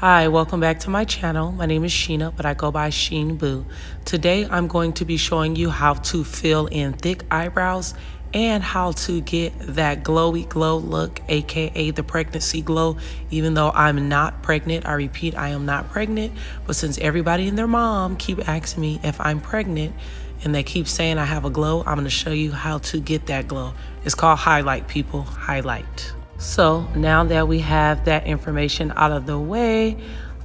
Hi, welcome back to my channel. My name is Sheena, but I go by SheenBoo. Today I'm going to be showing you how to fill in thick eyebrows and how to get that glowy glow look, aka the pregnancy glow. Even though I'm not pregnant, I repeat, I am not pregnant, but since everybody and their mom keep asking me if I'm pregnant and they keep saying I have a glow, I'm going to show you how to get that glow. It's called highlight, people, highlight. So now that we have that information out of the way,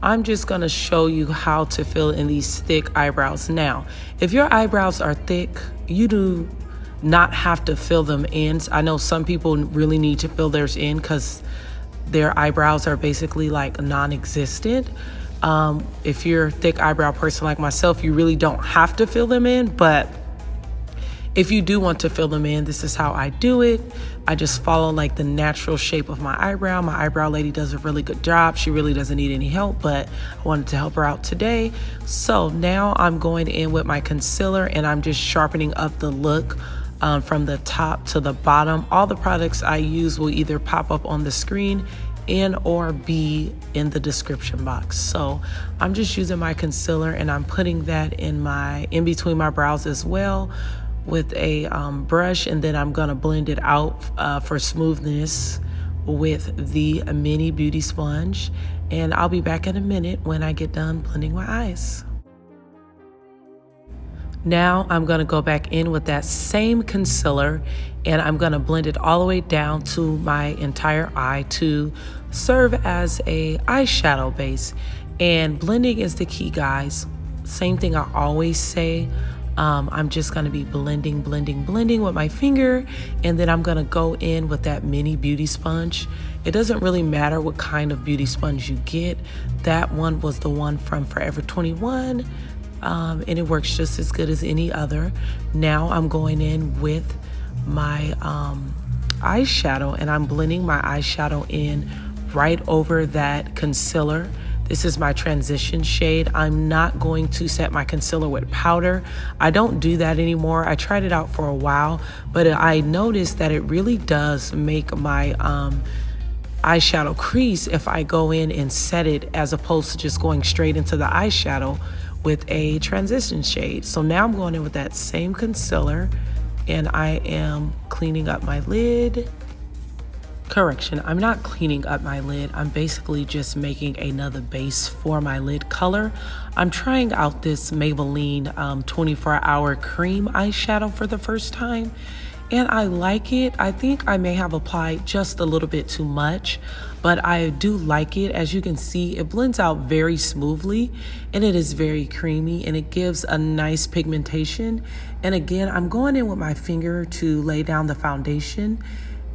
I'm just gonna show you how to fill in these thick eyebrows. Now, if your eyebrows are thick, you do not have to fill them in. I know some people really need to fill theirs in because their eyebrows are basically like non-existent. If you're a thick eyebrow person like myself, you really don't have to fill them in, but if you do want to fill them in, this is how I do it. I just follow like the natural shape of my eyebrow. My eyebrow lady does a really good job. She really doesn't need any help, but I wanted to help her out today. So now I'm going in with my concealer and I'm just sharpening up the look from the top to the bottom. All the products I use will either pop up on the screen and or be in the description box. So I'm just using my concealer and I'm putting that in between my brows as well, with a brush, and then I'm gonna blend it out for smoothness with the mini beauty sponge. And I'll be back in a minute when I get done blending my eyes. Now I'm gonna go back in with that same concealer and I'm gonna blend it all the way down to my entire eye to serve as a eyeshadow base. And blending is the key, guys. Same thing I always say. I'm just gonna be blending with my finger, and then I'm gonna go in with that mini beauty sponge. It doesn't really matter what kind of beauty sponge you get. That one was the one from Forever 21, and it works just as good as any other. Now I'm going in with my eyeshadow, and I'm blending my eyeshadow in right over that concealer. This is my transition shade. I'm not going to set my concealer with powder. I don't do that anymore. I tried it out for a while, but I noticed that it really does make my eyeshadow crease if I go in and set it, as opposed to just going straight into the eyeshadow with a transition shade. So now I'm going in with that same concealer and I am cleaning up my lid. Correction, I'm not cleaning up my lid. I'm basically just making another base for my lid color. I'm trying out this Maybelline 24-hour cream eyeshadow for the first time, and I like it. I think I may have applied just a little bit too much, but I do like it. As you can see, it blends out very smoothly, and it is very creamy, and it gives a nice pigmentation. And again, I'm going in with my finger to lay down the foundation,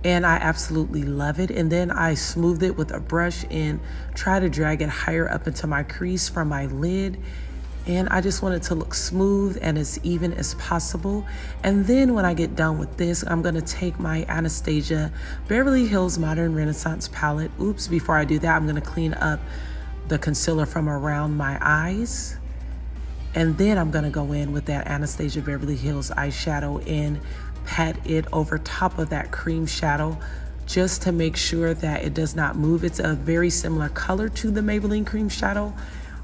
and I absolutely love it. And then I smooth it with a brush and try to drag it higher up into my crease from my lid. And I just want it to look smooth and as even as possible. And then when I get done with this, I'm gonna take my Anastasia Beverly Hills Modern Renaissance palette. Oops, before I do that, I'm gonna clean up the concealer from around my eyes. And then I'm gonna go in with that Anastasia Beverly Hills eyeshadow and pat it over top of that cream shadow just to make sure that it does not move. It's a very similar color to the Maybelline cream shadow.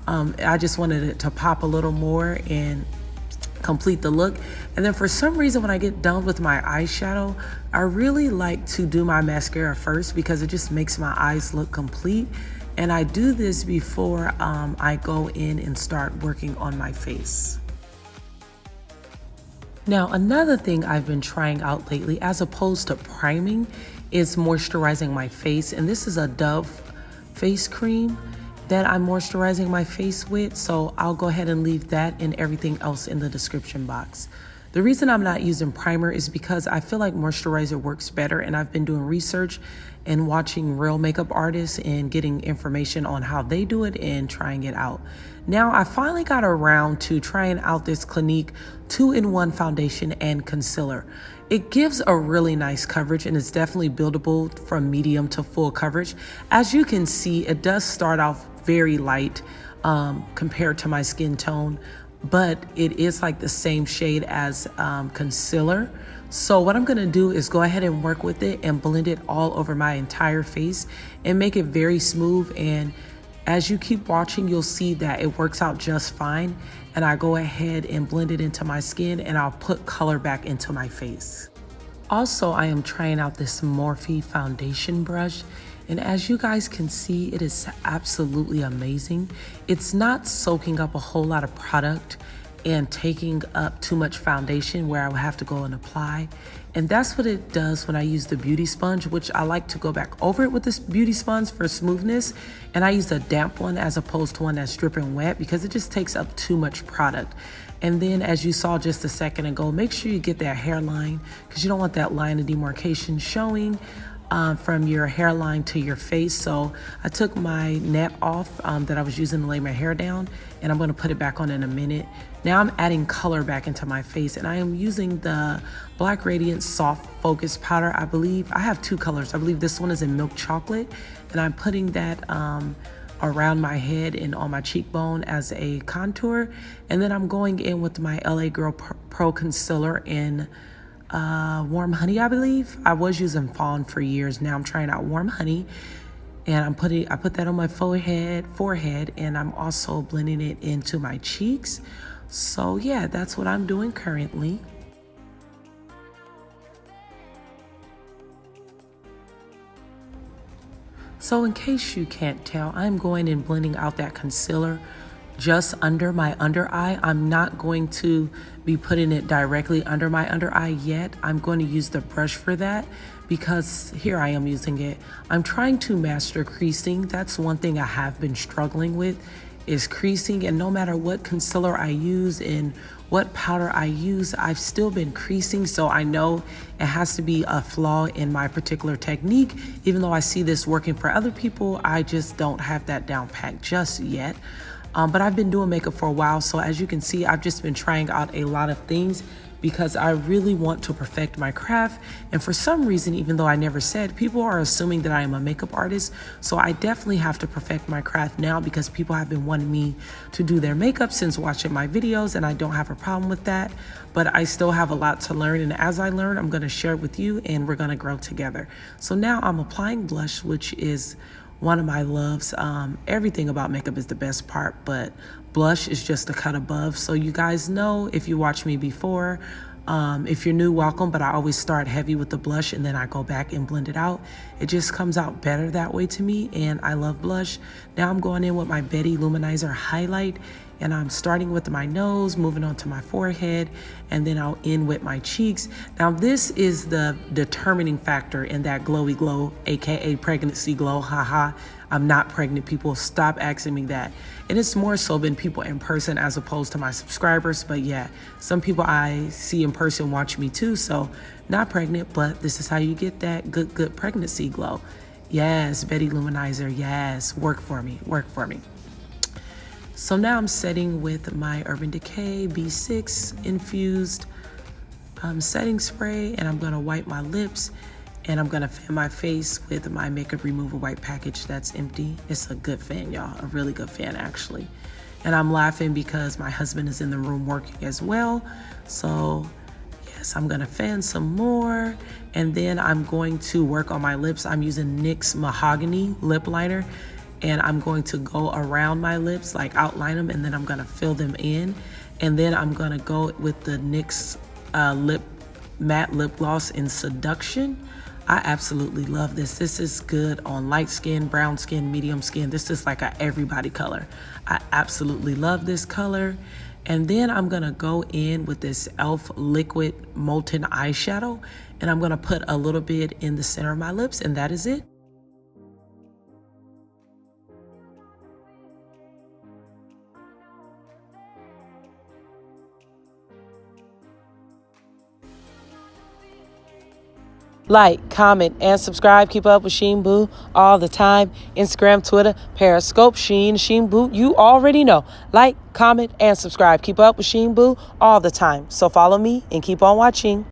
I just wanted it to pop a little more and complete the look. And then for some reason, when I get done with my eyeshadow, I really like to do my mascara first because it just makes my eyes look complete. And I do this before I go in and start working on my face. Now, another thing I've been trying out lately, as opposed to priming, is moisturizing my face. And this is a Dove face cream that I'm moisturizing my face with. So I'll go ahead and leave that and everything else in the description box. The reason I'm not using primer is because I feel like moisturizer works better, and I've been doing research and watching real makeup artists and getting information on how they do it and trying it out. Now, I finally got around to trying out this Clinique 2-in-1 foundation and concealer. It gives a really nice coverage and it's definitely buildable from medium to full coverage. As you can see, it does start off very light compared to my skin tone, but it is like the same shade as concealer. So what I'm gonna do is go ahead and work with it and blend it all over my entire face and make it very smooth. And As you keep watching, you'll see that it works out just fine. And I go ahead and blend it into my skin, and I'll put color back into my face. Also, I am trying out this Morphe foundation brush, and as you guys can see, it is absolutely amazing. It's not soaking up a whole lot of product and taking up too much foundation where I would have to go and apply. And that's what it does when I use the beauty sponge, which I like to go back over it with this beauty sponge for smoothness. And I use a damp one as opposed to one that's dripping wet because it just takes up too much product. And then, as you saw just a second ago, make sure you get that hairline because you don't want that line of demarcation showing from your hairline to your face. So I took my net off that I was using to lay my hair down, and I'm going to put it back on in a minute. Now I'm adding color back into my face, and I am using the Black Radiance Soft Focus Powder. I believe I have two colors. I believe this one is in milk chocolate, and I'm putting that around my head and on my cheekbone as a contour. And then I'm going in with my LA Girl Pro Concealer in Warm Honey, I believe. I was using Fawn for years. Now I'm trying out Warm Honey, and I put that on my forehead, and I'm also blending it into my cheeks. So yeah, that's what I'm doing currently. So in case you can't tell, I'm going and blending out that concealer just under my under eye. I'm not going to be putting it directly under my under eye yet. I'm going to use the brush for that because here I am using it. I'm trying to master creasing. That's one thing I have been struggling with, is creasing. And no matter what concealer I use and what powder I use, I've still been creasing. So I know it has to be a flaw in my particular technique. Even though I see this working for other people, I just don't have that down pat just yet. But I've been doing makeup for a while, so as you can see, I've just been trying out a lot of things because I really want to perfect my craft. And for some reason, even though I never said, people are assuming that I am a makeup artist. So I definitely have to perfect my craft now because people have been wanting me to do their makeup since watching my videos, and I don't have a problem with that. But I still have a lot to learn, and as I learn, I'm gonna share it with you and we're gonna grow together. So now I'm applying blush, which is one of my loves. Everything about makeup is the best part, but blush is just a cut above. So you guys know, if you watched me before, if you're new, welcome, but I always start heavy with the blush and then I go back and blend it out. It just comes out better that way to me, and I love blush. Now I'm going in with my Betty Luminizer highlight, and I'm starting with my nose, moving on to my forehead, and then I'll end with my cheeks. Now this is the determining factor in that glowy glow, aka pregnancy glow. Haha, I'm not pregnant, people. Stop asking me that. And it's more so been people in person as opposed to my subscribers. But yeah, some people I see in person watch me too, so not pregnant, but this is how you get that good pregnancy glow. Yes, Betty Luminizer, yes, work for me, work for me. So now I'm setting with my Urban Decay B6 infused setting spray, and I'm gonna wipe my lips, and I'm gonna fan my face with my makeup remover white package that's empty. It's a good fan, y'all, a really good fan actually. And I'm laughing because my husband is in the room working as well. So yes, I'm gonna fan some more, and then I'm going to work on my lips. I'm using NYX Mahogany lip liner, and I'm going to go around my lips, like outline them, and then I'm gonna fill them in. And then I'm gonna go with the NYX matte lip gloss in Seduction. I absolutely love this. This is good on light skin, brown skin, medium skin. This is like a everybody color. I absolutely love this color. And then I'm gonna go in with this e.l.f. liquid molten eyeshadow, and I'm gonna put a little bit in the center of my lips, and that is it. Like, comment, and subscribe. Keep up with SheenBoo all the time. Instagram, Twitter, Periscope, SheenBoo. You already know. Like, comment, and subscribe. Keep up with SheenBoo all the time. So follow me and keep on watching.